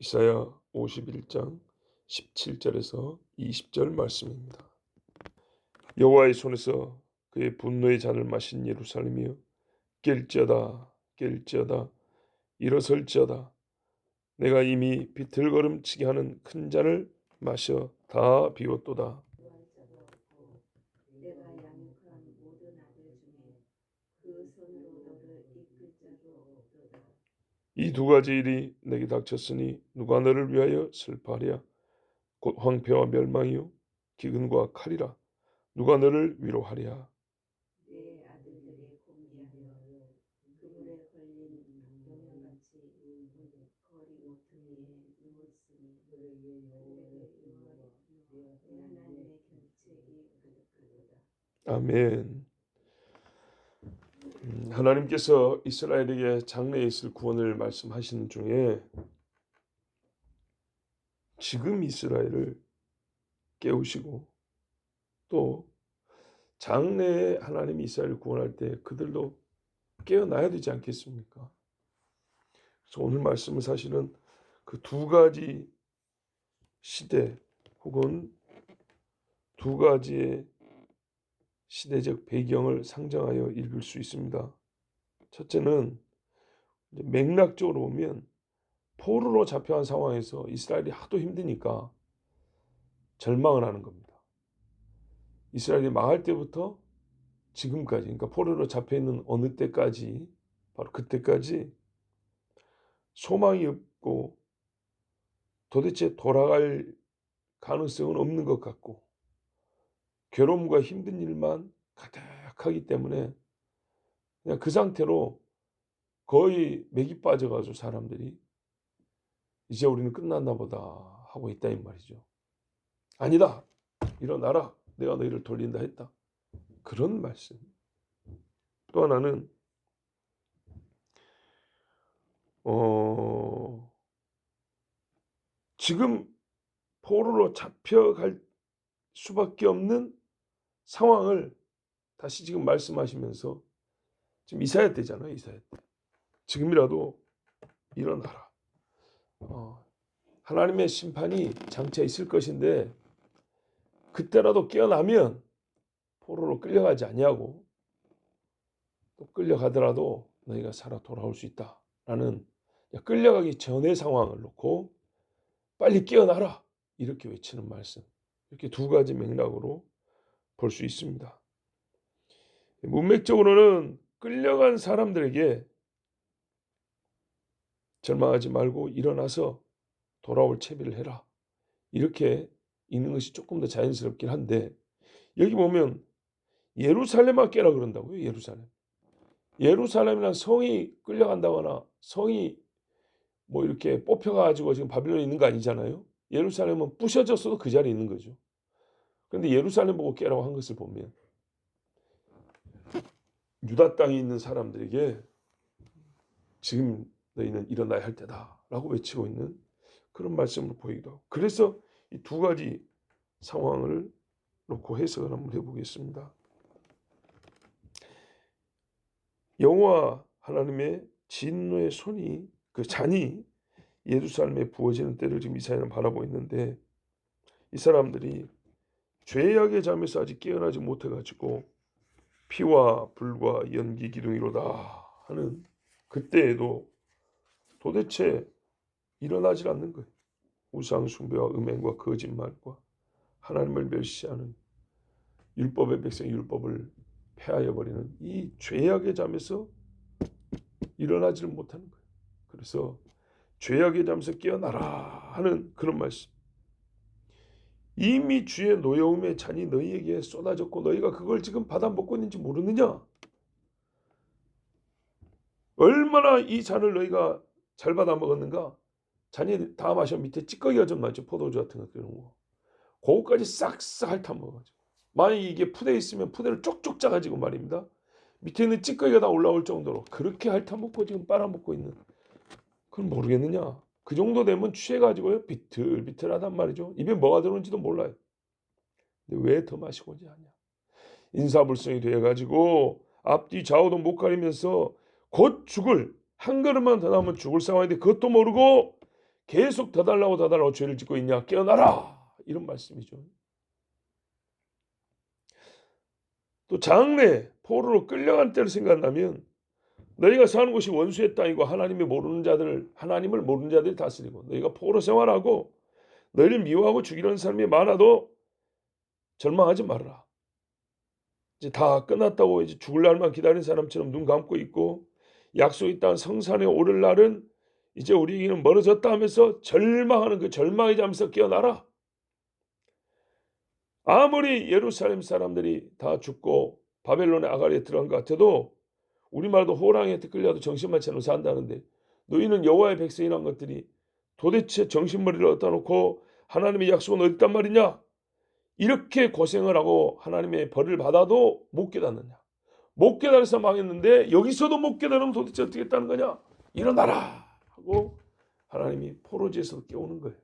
이사야 51장 17절에서 20절 말씀입니다. 여호와의 손에서 그의 분노의 잔을 마신 예루살렘이여, 깰지어다 깰지어다 일어설지어다. 내가 이미 비틀거름치게 하는 큰 잔을 마셔 다 비웠도다. 내가 양육한 모든 아들 중에 그 손으로 너를 이끌 자도 없도다. 이 두 가지 일이 내게 닥쳤으니 누가 너를 위하여 슬퍼하랴. 곧 황폐와 멸망이요 기근과 칼이라. 누가 너를 위로하랴. 내 아들들이 공개하여 그물에 걸린 용양같이 거리 모퉁이에 누웠으니 내 하나님의 경책이 가득하도다. 아멘. 하나님께서 이스라엘에게 장래에 있을 구원을 말씀하시는 중에 지금 이스라엘을 깨우시고 또 장래에 하나님이 이스라엘을 구원할 때 그들도 깨어나야 되지 않겠습니까? 그래서 오늘 말씀은 사실은 그 두 가지 시대 혹은 두 가지의 시대적 배경을 상정하여 읽을 수 있습니다. 첫째는 맥락적으로 보면 포로로 잡혀간 상황에서 이스라엘이 하도 힘드니까 절망을 하는 겁니다. 이스라엘이 망할 때부터 지금까지, 그러니까 포로로 잡혀있는 어느 때까지, 바로 그때까지 소망이 없고 도대체 돌아갈 가능성은 없는 것 같고 괴로움과 힘든 일만 가득하기 때문에 그냥 그 상태로 거의 맥이 빠져가지고 사람들이 이제 우리는 끝났나 보다 하고 있다 이 말이죠. 아니다, 일어나라, 내가 너희를 돌린다 했다, 그런 말씀. 또 하나는 지금 포로로 잡혀갈 수밖에 없는 상황을 다시 지금 말씀하시면서, 지금 이사야 때잖아요. 이사야 때. 지금이라도 일어나라. 하나님의 심판이 장차 있을 것인데 그때라도 깨어나면 포로로 끌려가지 아니하고 또 끌려가더라도 너희가 살아 돌아올 수 있다라는, 끌려가기 전의 상황을 놓고 빨리 깨어나라 이렇게 외치는 말씀. 이렇게 두 가지 맥락으로 볼 수 있습니다. 문맥적으로는 끌려간 사람들에게 절망하지 말고 일어나서 돌아올 채비를 해라, 이렇게 읽는 것이 조금 더 자연스럽긴 한데, 여기 보면 예루살렘아 깨라 그런다고요. 예루살렘이란 성이 끌려간다거나 성이 뭐 이렇게 뽑혀가지고 지금 바빌론에 있는 거 아니잖아요. 예루살렘은 부셔졌어도 그 자리에 있는 거죠. 그런데 예루살렘 보고 깨라고 한 것을 보면 유다 땅에 있는 사람들에게 지금 너희는 일어나야 할 때다라고 외치고 있는 그런 말씀으로 보이기도 하고, 그래서 이 두 가지 상황을 놓고 해석을 한번 해보겠습니다. 여호와 하나님의 진노의 손이, 그 잔이 예루살렘에 부어지는 때를 지금 이사야는 바라보고 있는데, 이 사람들이 죄악의 잠에서 아직 깨어나지 못해가지고 피와 불과 연기 기둥이로다 하는 그때에도 도대체 일어나질 않는 거예요. 우상 숭배와 음행과 거짓말과 하나님을 멸시하는 율법의 백성 율법을 폐하여 버리는 이 죄악의 잠에서 일어나지를 못하는 거예요. 그래서 죄악의 잠에서 깨어나라 하는 그런 말씀. 이미 주의 노여움의 잔이 너희에게 쏟아졌고 너희가 그걸 지금 받아 먹고 있는지 모르느냐? 얼마나 이 잔을 너희가 잘 받아 먹었는가? 잔이 다 마셔 밑에 찌꺼기가 좀 나죠. 포도주 같은 거 그런 거. 그거까지 싹싹 핥아 먹어가지고, 만약에 이게 푸대에 있으면 푸대를 쪽쪽 짜가지고 말입니다, 밑에 있는 찌꺼기가 다 올라올 정도로 그렇게 핥아 먹고 지금 빨아먹고 있는, 그건 모르겠느냐? 그 정도 되면 취해가지고요 비틀비틀하단 말이죠. 입에 뭐가 들어오는지도 몰라요. 근데 왜 더 마시고 오지 않냐? 인사불성이 되어가지고 앞뒤 좌우도 못 가리면서 곧 죽을, 한 걸음만 더 나오면 죽을 상황인데 그것도 모르고 계속 더 달라고 죄를 짓고 있냐? 깨어나라! 이런 말씀이죠. 또 장래 포로로 끌려간 때를 생각한다면 너희가 사는 곳이 원수의 땅이고 하나님을 모르는 자들이 다스리고 너희가 포로 생활하고 너희를 미워하고 죽이려는 사람이 많아도 절망하지 말아라. 이제 다 끝났다고 이제 죽을 날만 기다리는 사람처럼 눈 감고 있고 약속의 땅 성산에 오를 날은 이제 우리에게는 멀어졌다 하면서 절망하는 그 절망의 잠에서 깨어나라. 아무리 예루살렘 사람들이 다 죽고 바벨론의 아가리에 들어간 것 같아도 우리말도 호랑이한테 끌려도 정신만 차리고 산다는데 너희는 여호와의 백성이란 것들이 도대체 정신머리를 어디다 놓고 하나님의 약속은 어디 있단 말이냐? 이렇게 고생을 하고 하나님의 벌을 받아도 못 깨닫느냐? 못 깨달아서 망했는데 여기서도 못 깨달으면 도대체 어떻게 했다는 거냐? 일어나라 하고 하나님이 포로지에서 깨우는 거예요.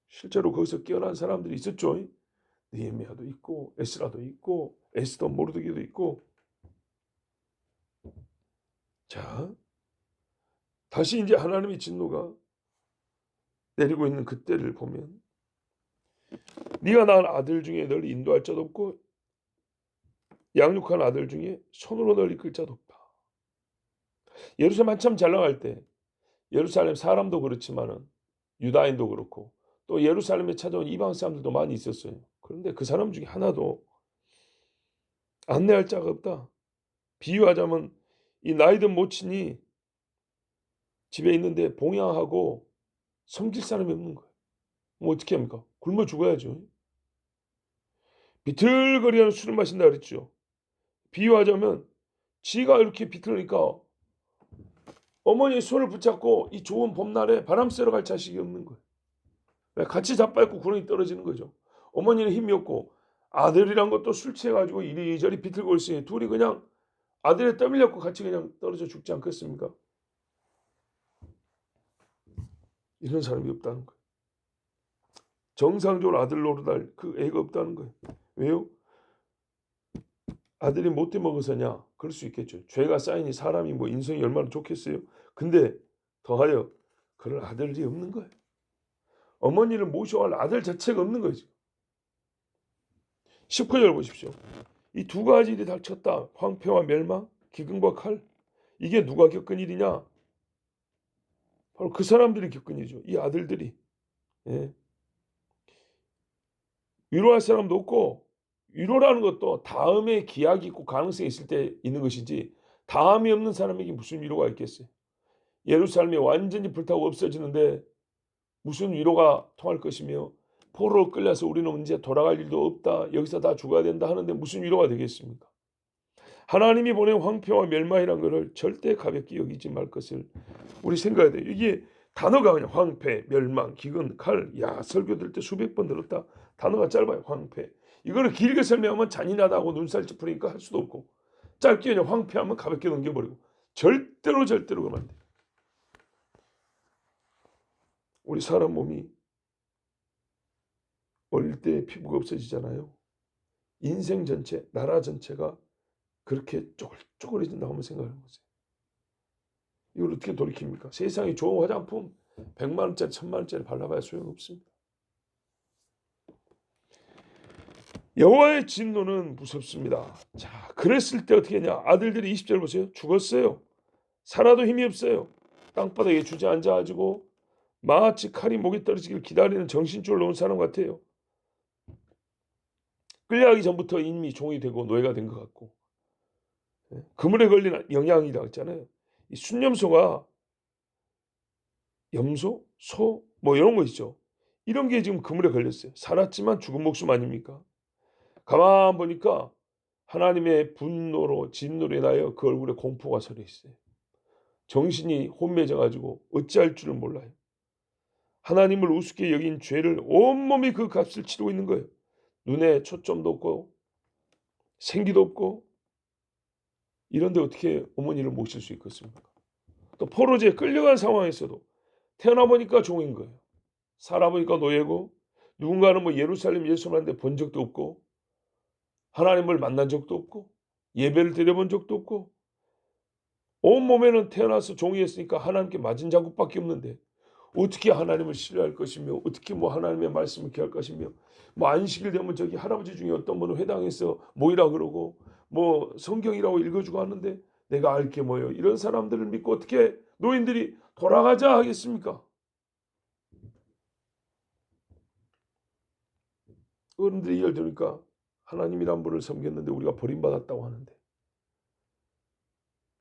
실제로 거기서 깨어난 사람들이 있었죠. 느헤미야도 있고 에스라도 있고 에스더 모르드게도 있고. 자, 다시 이제 하나님의 진노가 내리고 있는 그때를 보면 네가 낳은 아들 중에 널 인도할 자도 없고 양육한 아들 중에 손으로 널 이끌 자도 없다. 예루살렘 한참 잘 나갈 때 예루살렘 사람도 그렇지만은 유다인도 그렇고 또 예루살렘에 찾아온 이방 사람들도 많이 있었어요. 그런데 그 사람 중에 하나도 안내할 자가 없다. 비유하자면 이 나이든 모친이 집에 있는데 봉양하고 섬길 사람이 없는 거예요. 뭐 어떻게 합니까? 굶어 죽어야죠. 비틀거리는 술을 마신다 그랬죠. 비유하자면 지가 이렇게 비틀으니까 어머니의 손을 붙잡고 이 좋은 봄날에 바람 쐬러 갈 자식이 없는 거예요. 같이 자빠있고 구렁이 떨어지는 거죠. 어머니는 힘이 없고 아들이란 것도 술 취해가지고 이리저리 비틀고 있으니 둘이 그냥 아들에 떠밀렸고 같이 그냥 떨어져 죽지 않겠습니까? 이런 사람이 없다는 거예요. 정상적으로 아들 노릇할 그 애가 없다는 거예요. 왜요? 아들이 못돼 먹어서냐? 그럴 수 있겠죠. 죄가 쌓이니 사람이 뭐 인성이 얼마나 좋겠어요. 근데 더하여 그럴 아들이 없는 거예요. 어머니를 모셔갈 아들 자체가 없는 거죠. 19절 보십시오. 이 두 가지 일이 닥쳤다. 황폐와 멸망, 기근과 칼. 이게 누가 겪은 일이냐? 바로 그 사람들이 겪은 일이죠. 이 아들들이. 예. 위로할 사람도 없고 위로라는 것도 다음에 기약이 있고 가능성이 있을 때 있는 것이지 다음이 없는 사람에게 무슨 위로가 있겠어요. 예루살렘이 완전히 불타고 없어지는데 무슨 위로가 통할 것이며 포로로 끌려서 우리는 이제 돌아갈 일도 없다. 여기서 다 죽어야 된다 하는데 무슨 위로가 되겠습니까? 하나님이 보낸 황폐와 멸망이라는 것을 절대 가볍게 여기지 말 것을 우리 생각해야 돼요. 이게 단어가 그냥 황폐, 멸망, 기근, 칼. 야, 설교 들을 때 수백 번 들었다. 단어가 짧아요. 황폐. 이거를 길게 설명하면 잔인하다고 눈살 찌푸리니까 할 수도 없고 짧게 그냥 황폐하면 가볍게 넘겨버리고 절대로 그러면 안 돼요. 우리 사람 몸이 어릴 때 피부가 없어지잖아요. 인생 전체, 나라 전체가 그렇게 쪼글쪼글해진다고 한번 생각해 보세요. 이걸 어떻게 돌이킵니까? 세상에 좋은 화장품 100만 원짜리 1000만 원짜리 발라봐야 소용없습니다. 여호와의 진노는 무섭습니다. 자, 그랬을 때 어떻게 했냐? 아들들이 20절 보세요. 죽었어요. 살아도 힘이 없어요. 땅바닥에 주저앉아가지고 마치 칼이 목에 떨어지기를 기다리는 정신줄 놓은 사람 같아요. 끌려가기 전부터 이미 종이 되고 노예가 된 것 같고 그물에 걸린 영양이라고 했잖아요. 이 순념소가 염소, 소, 뭐 이런 거 있죠. 이런 게 지금 그물에 걸렸어요. 살았지만 죽은 목숨 아닙니까? 가만 보니까 하나님의 분노로 진노로 인하여 그 얼굴에 공포가 서려 있어요. 정신이 혼미해져가지고 어찌할 줄을 몰라요. 하나님을 우습게 여긴 죄를 온몸이 그 값을 치르고 있는 거예요. 눈에 초점도 없고 생기도 없고 이런데 어떻게 어머니를 모실 수 있겠습니까? 또 포로지에 끌려간 상황에서도 태어나 보니까 종인 거예요. 살아보니까 노예고 누군가는 뭐 예루살렘 예수님한테 본 적도 없고 하나님을 만난 적도 없고 예배를 드려본 적도 없고 온몸에는 태어나서 종이었으니까 하나님께 맞은 자국밖에 없는데 어떻게 하나님을 신뢰할 것이며 어떻게 뭐 하나님의 말씀을 기할 것이며 뭐 안식일 되면 저기 할아버지 중에 어떤 분은 회당에서 모이라 그러고 뭐 성경이라고 읽어주고 하는데 내가 알 게 뭐예요. 이런 사람들을 믿고 어떻게 노인들이 돌아가자 하겠습니까? 어른들의 이야기를 들으니까 하나님이란 분을 섬겼는데 우리가 버림받았다고 하는데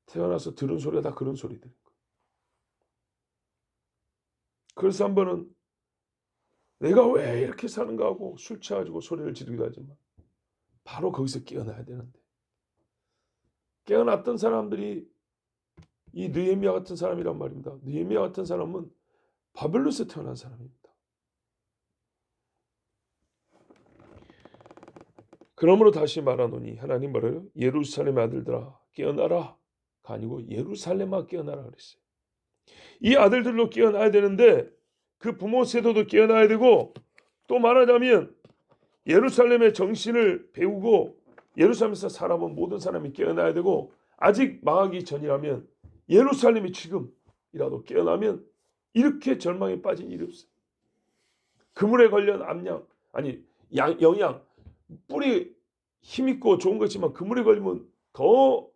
태어나서 들은 소리가 다 그런 소리들. 그래서 한 번은 내가 왜 이렇게 사는가 하고 술 취해가지고 소리를 지르기도 하지만 바로 거기서 깨어나야 되는데 깨어났던 사람들이 이 느헤미야 같은 사람이란 말입니다. 느헤미야 같은 사람은 바벨론에서 태어난 사람입니다. 그러므로 다시 말하노니 하나님 뭐래요? 예루살렘 아들들아 깨어나라가 아니고 예루살렘아 깨어나라 그랬어요. 이 아들들로 깨어나야 되는데 그 부모 세대도 깨어나야 되고 또 말하자면 예루살렘의 정신을 배우고 예루살렘에서 살아본 모든 사람이 깨어나야 되고 아직 망하기 전이라면 예루살렘이 지금이라도 깨어나면 이렇게 절망에 빠진 일이 없어요. 그물에 걸린 암양 아니 영양 뿔이 힘있고 좋은 것이지만 그물에 걸리면 더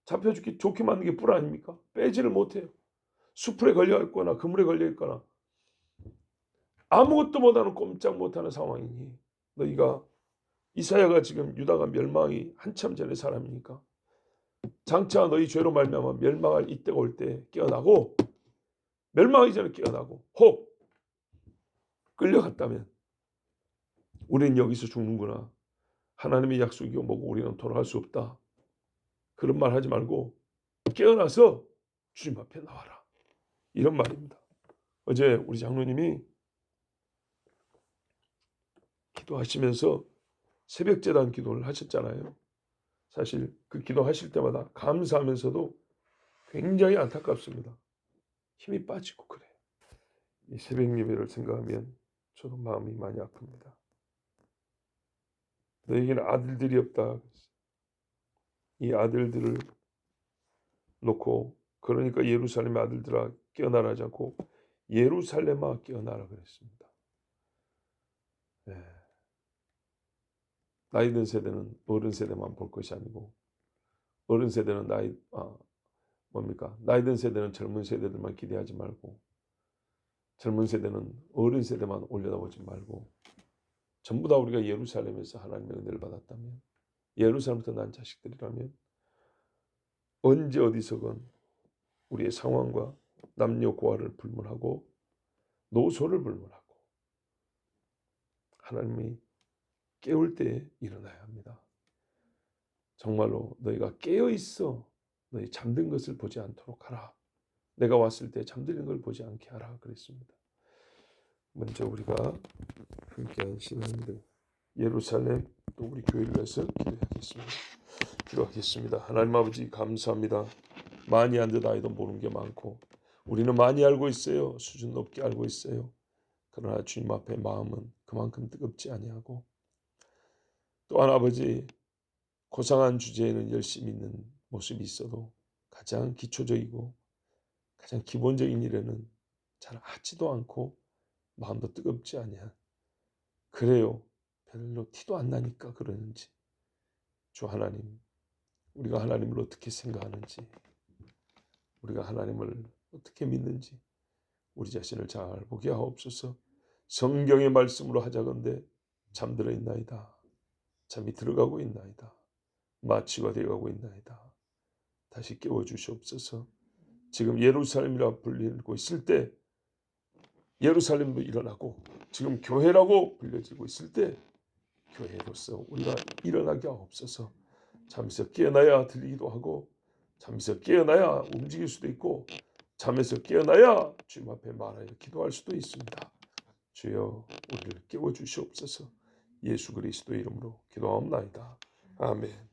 잡혀 죽기 좋게 만든 게 뿔 아닙니까? 빼지를 못해요. 수풀에 걸려 있거나 그물에 걸려 있거나 아무것도 못하는 꼼짝 못하는 상황이니 너희가 이사야가 지금 유다가 멸망이 한참 전의 사람이니까 장차 너희 죄로 말미암아 멸망할 이때가 올 때 깨어나고 멸망하기 전에 깨어나고 혹 끌려갔다면 우리는 여기서 죽는구나. 하나님의 약속이고 뭐고 우리는 돌아갈 수 없다. 그런 말 하지 말고 깨어나서 주님 앞에 나와라. 이런 말입니다. 어제 우리 장로님이 기도하시면서 새벽제단 기도를 하셨잖아요. 사실 그 기도하실 때마다 감사하면서도 굉장히 안타깝습니다. 힘이 빠지고 그래요. 이 새벽 예배를 생각하면 저도 마음이 많이 아픕니다. 너에게는 아들들이 없다. 이 아들들을 놓고 그러니까 예루살렘의 아들들아 깨어나라 하지 않고 예루살렘아 깨어나라 그랬습니다. 네. 나이 든 세대는 어른 세대만 볼 것이 아니고 어른 세대는 나이 든 세대는 젊은 세대들만 기대하지 말고 젊은 세대는 어른 세대만 올려다보지 말고 전부 다 우리가 예루살렘에서 하나님의 은혜를 받았다면 예루살렘부터 난 자식들이라면 언제 어디서건 우리의 상황과 남녀 고아를 불문하고 노소를 불문하고 하나님이 깨울 때에 일어나야 합니다. 정말로 너희가 깨어있어 너희 잠든 것을 보지 않도록 하라. 내가 왔을 때 잠드는 걸 보지 않게 하라 그랬습니다. 먼저 우리가 함께한 시간들 예루살렘 또 우리 교회를 위해서 기도하겠습니다. 하나님 아버지 감사합니다. 많이 한 듯 아이도 모르는 게 많고 우리는 많이 알고 있어요. 수준 높게 알고 있어요. 그러나 주님 앞에 마음은 그만큼 뜨겁지 아니하고 또한 아버지 고상한 주제에는 열심히 있는 모습이 있어도 가장 기초적이고 가장 기본적인 일에는 잘 하지도 않고 마음도 뜨겁지 아니한 그래요. 별로 티도 안 나니까 그러는지 주 하나님 우리가 하나님을 어떻게 생각하는지 우리가 하나님을 어떻게 믿는지 우리 자신을 잘 보게 하옵소서. 성경의 말씀으로 하자건대 잠들어 있나이다. 잠이 들어가고 있나이다. 마취가 되어가고 있나이다. 다시 깨워주시옵소서. 지금 예루살렘이라 불리고 있을 때 예루살렘도 일어나고 지금 교회라고 불려지고 있을 때 교회로서 우리가 일어나게 하옵소서. 잠에서 깨어나야 들리기도 하고 잠에서 깨어나야 움직일 수도 있고 잠에서 깨어나야 주님 앞에 말하여 기도할 수도 있습니다. 주여 우리를 깨워주시옵소서. 예수 그리스도의 이름으로 기도하옵나이다. 아멘.